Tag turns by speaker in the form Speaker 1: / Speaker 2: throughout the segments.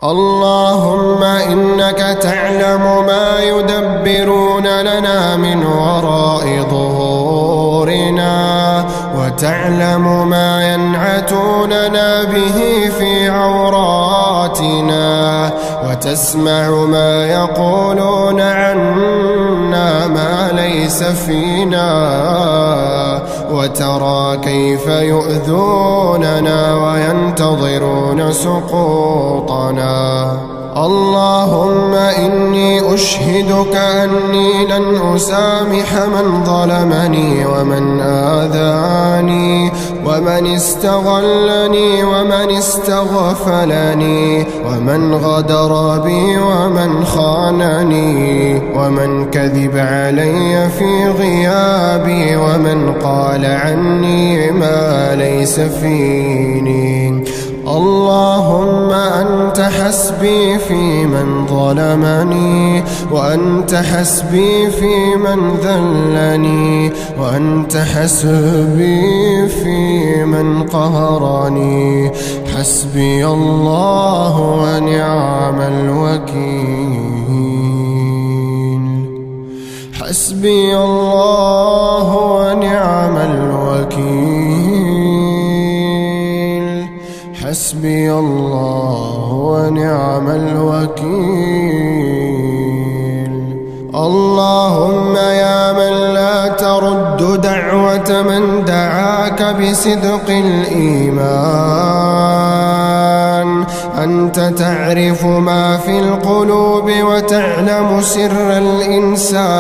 Speaker 1: اللهم إنك تعلم ما يدبرون لنا من وراء ظهورنا، وتعلم ما ينعتوننا به في عوراتنا، وتسمع ما يقولون عنا ما ليس فينا، وترى كيف يؤذوننا وينتظرون سقوطنا. اللهم إني أشهدك أني لن أسامح من ظلمني ومن آذاني ومن استغلني ومن استغفلني ومن غدر بي ومن خانني ومن كذب علي في غيابي ومن قال عني ما ليس فيني. اللهم أنت حسبي في من ظلمني، وأنت حسبي في من ذلني، وأنت حسبي في من قهرني. حسبي الله ونعم الوكيل. حسبي الله ونعم الوكيل. حسبي الله ونعم الوكيل. اللهم يا من لا ترد دعوة من دعاك بصدق الإيمان، أنت تعرف ما في القلوب وتعلم سر الإنسان،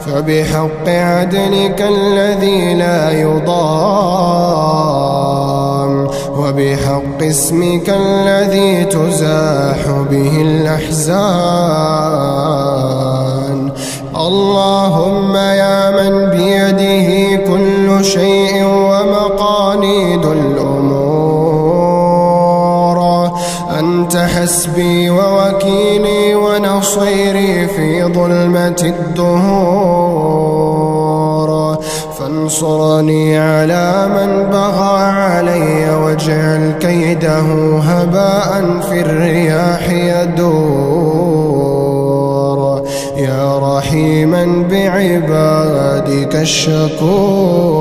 Speaker 1: فبحق عدلك الذي لا يضام، وبحق اسمك الذي تزاح به الأحزان. اللهم يا من بيده كل شيء ومقاليد الأمور، أنت حسبي ووكيلي ونصيري في ظلمة الدهور، فانصرني على من بغى علي واجعل كيده هباء في الرياح يدور، يا رحيما بعبادك الشكور.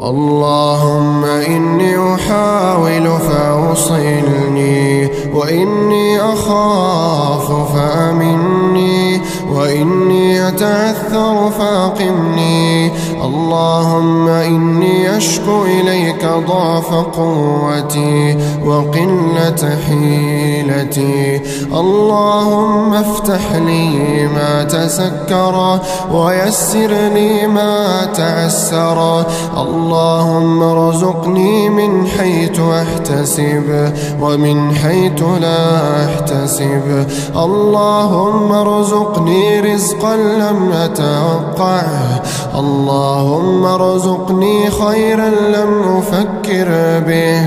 Speaker 1: اللهم إني أحاول فأوصلني، وإني أخاف فأمني، وإني أتعثر فأقمني. اللهم إني أشكو إليك ضعف قوتي وقلة حيلتي. اللهم افتح لي ما تسكر ويسر لي ما تعسر. اللهم ارزقني من حيث أحتسب ومن حيث لا أحتسب. اللهم ارزقني رزقا لم أتوقعه. اللهم ارزقني خيرا لم أفكر به.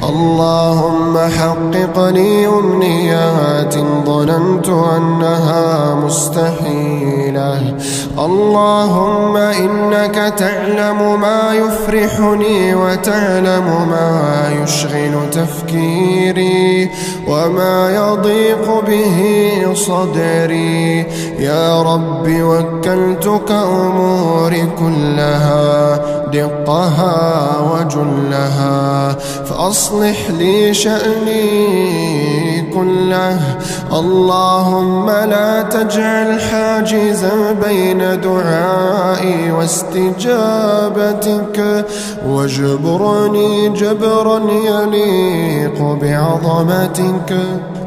Speaker 1: اللهم حقق لي أمنيات ظننت أنها مستحيلة. اللهم إنك تعلم ما يفرحني وتعلم ما يشغل تفكيري وما يضيق به صدري. يا رب وكلتك أموري كلها دقها وجلها، فأصلح لي شأني كله. اللهم لا تجعل حاجزا بين دعائي واستجابتك، واجبرني جبرا يليق بعظمتك.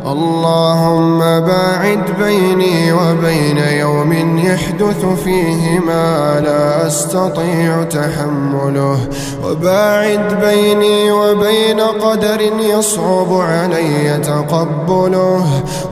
Speaker 1: اللهم باعد بيني وبين يوم يحدث فيه ما لا أستطيع تحمله، وباعد بيني وبين قدر يصعب علي تقبله.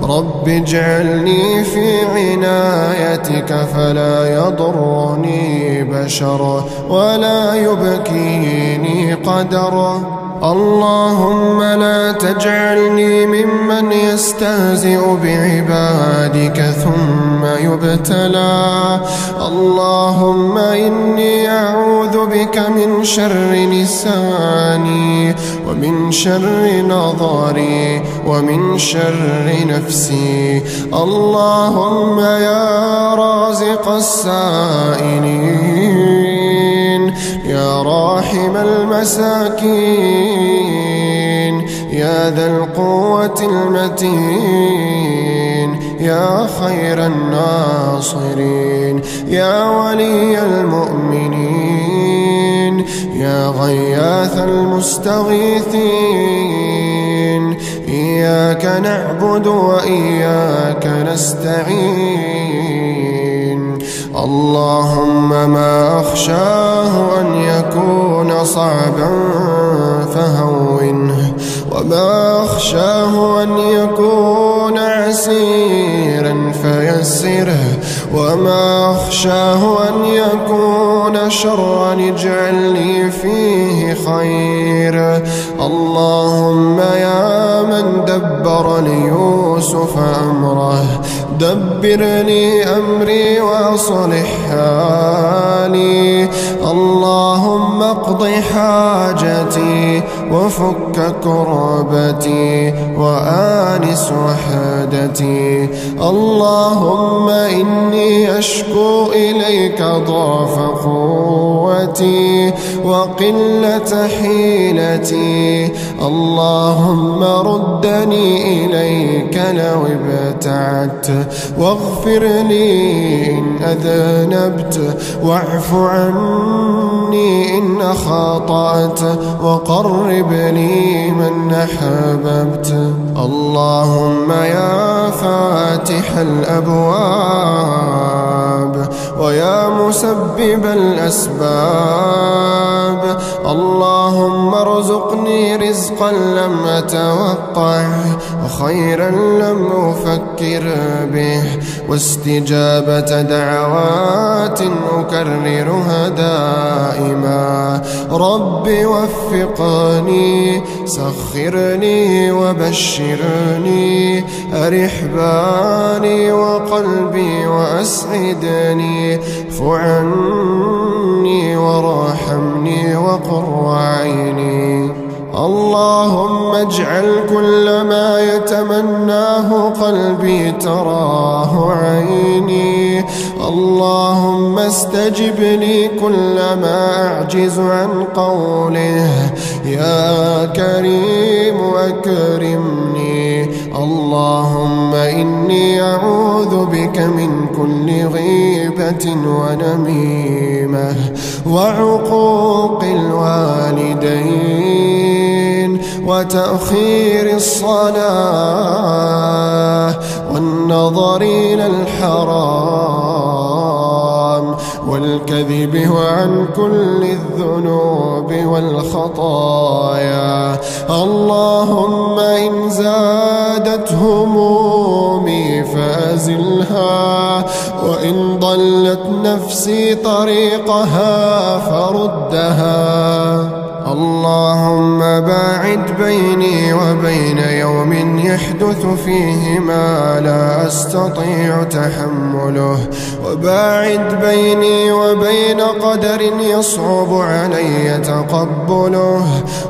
Speaker 1: رب اجعلني في عنايتك فلا يضرني بشر ولا يبكيني قدر. اللهم لا تجعلني ممن يستهزئ بعبادك ثم يبتلى. اللهم إني أعوذ بك من شر لساني ومن شر نظري ومن شر نفسي. اللهم يا رازق السائلين يا راحم المساكين يا ذا القوة المتين يا خير الناصرين يا ولي المؤمنين يا غياث المستغيثين. إياك نعبد وإياك نستعين. اللهم ما أخشاه أن يكون صعبا فهونه، وما أخشاه أن يكون عسيرا فيسره، وما أخشاه أن يكون شرا اجعل لي فيه خير. اللهم يا من دبر ليوسف أمره دبر لي أمري وأصلح حالي. اللهم اقض حاجتي وفك كربتي وآنس وحدتي. اللهم إني أشكو إليك ضعف قوتي وقلة حيلتي. اللهم ردني إليك لو ابتعدت، واغفر لي إن أذنبت، واعف عني إن أخطأت، وقرب لي من أحببت. اللهم يا فاتح الأبواب ويا مسبب الأسباب، اللهم ارزقني رزقا لم أتوقعه وخيرا لم أفكر به، واستجابة دعوات أكررها دائما. رب وفقني، سخرني وبشرني، أرح بالي وقلبي وأسعدني، اعف عني وارحمني وقر عيني. اللهم اجعل كل ما يتمناه قلبي تراه عيني. اللهم استجب لي كل ما أعجز عن قوله. يا كريم أكرمني. اللهم إني أعوذ بك من كل غيبة ونميمة وعقوق الوالدين وتأخير الصلاة والنظر إلى الحرام والكذب وعن كل الذنوب والخطايا. اللهم إن زادت همومي فأزلها، وإن ضلت نفسي طريقها فردها. اللهم باعد بيني وبين يوم يحدث فيه ما لا أستطيع تحمله، وباعد بيني وبين قدر يصعب علي تقبله.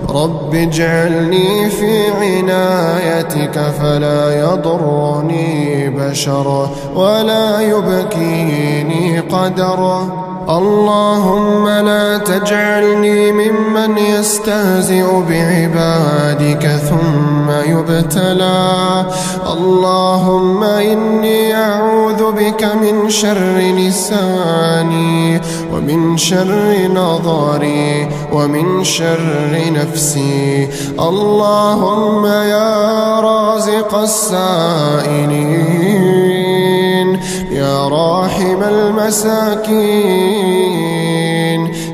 Speaker 1: رب اجعلني في عنايتك فلا يضرني بشر ولا يبكيني قدر. اللهم لا تجعلني ممن يستهزئ بعبادك ثم يبتلى. اللهم إني أعوذ بك من شر لساني ومن شر نظري ومن شر نفسي. اللهم يا رازق السائلين يا راحم المساكين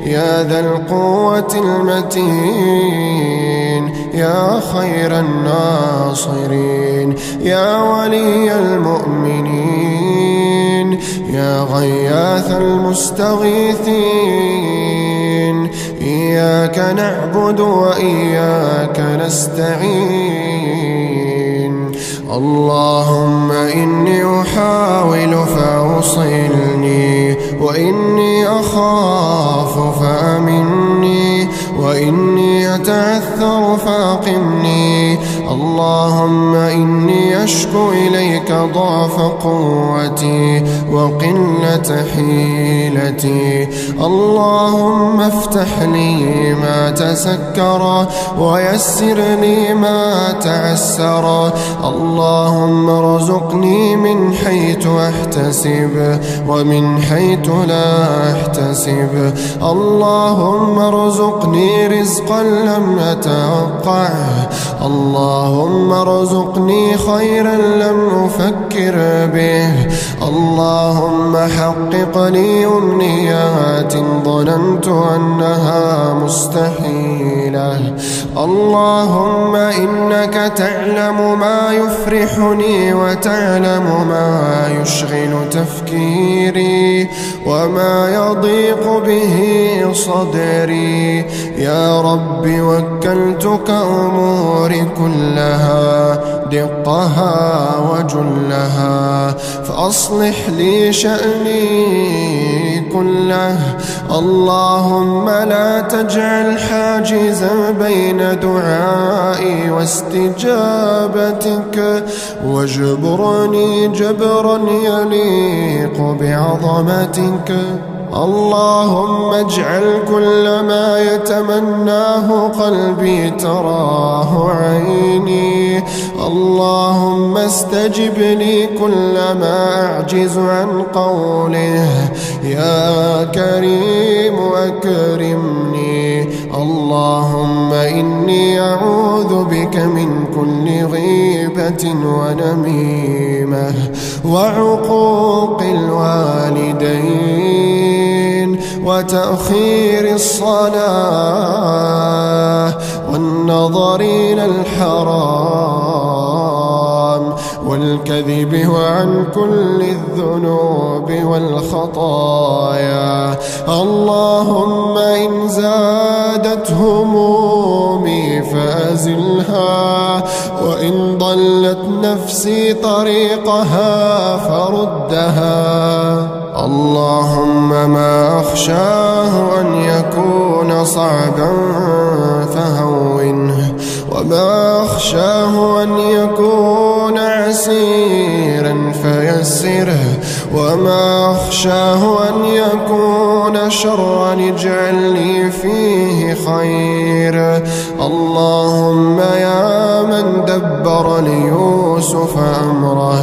Speaker 1: يا ذا القوة المتين يا خير الناصرين يا ولي المؤمنين يا غياث المستغيثين. إياك نعبد وإياك نستعين. اللهم إني أحاول فأوصلني، وإني أخاف فأمني، وإني أتعثر فأقمني. اللهم إني أشكو إليك ضعف قوتي وقلة حيلتي. اللهم افتح لي ما تسكر ويسر لي ما تعسر. اللهم ارزقني من حيث أحتسب ومن حيث لا أحتسب. اللهم ارزقني رزقا لم أتوقعه. اللهم ارزقني خيرا لم أفكر به. اللهم حقق لي أمنيات ظننت أنها مستحيلة. اللهم إنك تعلم ما يفرحني وتعلم ما يشغل تفكيري وما يضيق به صدري. يا رب وكلتك أموري كلها دقها وجلها، فأصلح لي شأني كله. اللهم لا تجعل حاجزا بين دعائي واستجابتك، واجبرني جبرا يليق بعظمتك. اللهم اجعل كل ما يتمناه قلبي تراه عيني. اللهم استجب لي كل ما أعجز عن قوله. يا كريم أكرمني. اللهم إني أعوذ بك من كل غيبة ونميمة وعقوق الوالدين وتأخير الصلاة والنظر إلى الحرام والكذب وعن كل الذنوب والخطايا. اللهم إن زادت همومي فأزلها، وإن ضلت نفسي طريقها فردها. اللهم ما أخشاه أن يكون صعبا فهونه، وما أخشاه أن يكون عسيرا فيسره، وما أخشاه أن يكون شرا اجعل لي فيه خير. اللهم يا من دبر ليوسف أمره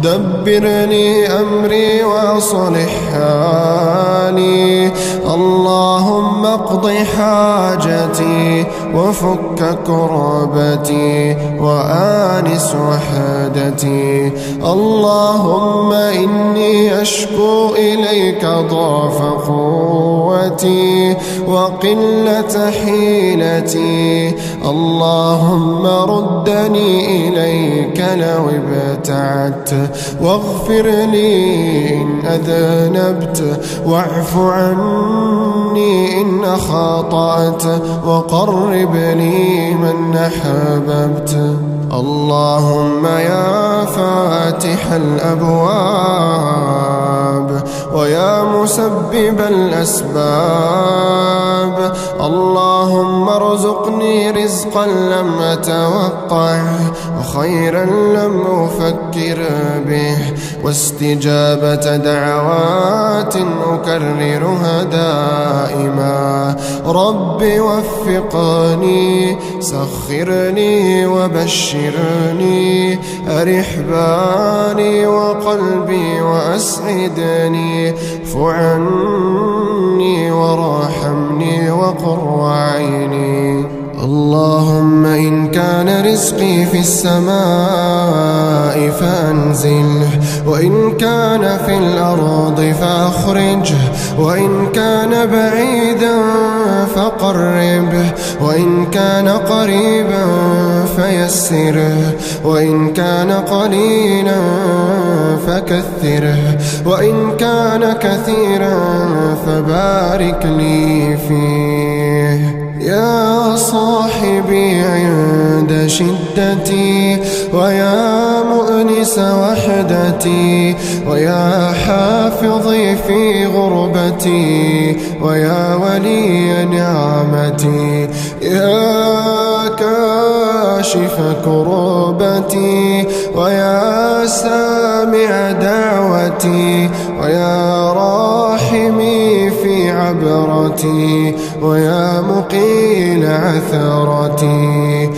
Speaker 1: دبر لي أمري وأصلح حالي. اللهم اقض حاجتي وفك كربتي وآنس وحدتي. اللهم إني أشكو إليك ضعف قوتي وقلة حيلتي. اللهم ردني إليك لو ابتعدت، واغفر لي إن أذنبت، واعف عني إن أخطأت، وقرب لي من أحببت. اللهم يا فاتح الأبواب ويا مسبب الأسباب، اللهم ارزقني رزقا لم أتوقعه وخيرا لم أفكر به، واستجابة دعوات أكررها دائما. رب وفقني، سخر لي وبشرني، أرح بالي وقلبي وأسعدني، اعف عني وارحمني وقر عيني. اللهم إن كان رزقي في السماء فأنزله، وإن كان في الأرض فأخرجه، وإن كان بعيدا فقربه، وإن كان قريبا فيسره، وإن كان قليلا فكثره، وإن كان كثيرا فبارك لي فيه. يا صاحبي عند شدتي، ويا مؤنس وحدتي، ويا حافظي في غربتي، ويا ولي نعمتي، يا كاشف كربتي، ويا سامع دعوتي، ويا راحمي في عبرتي، ويا مقيل عثرتي.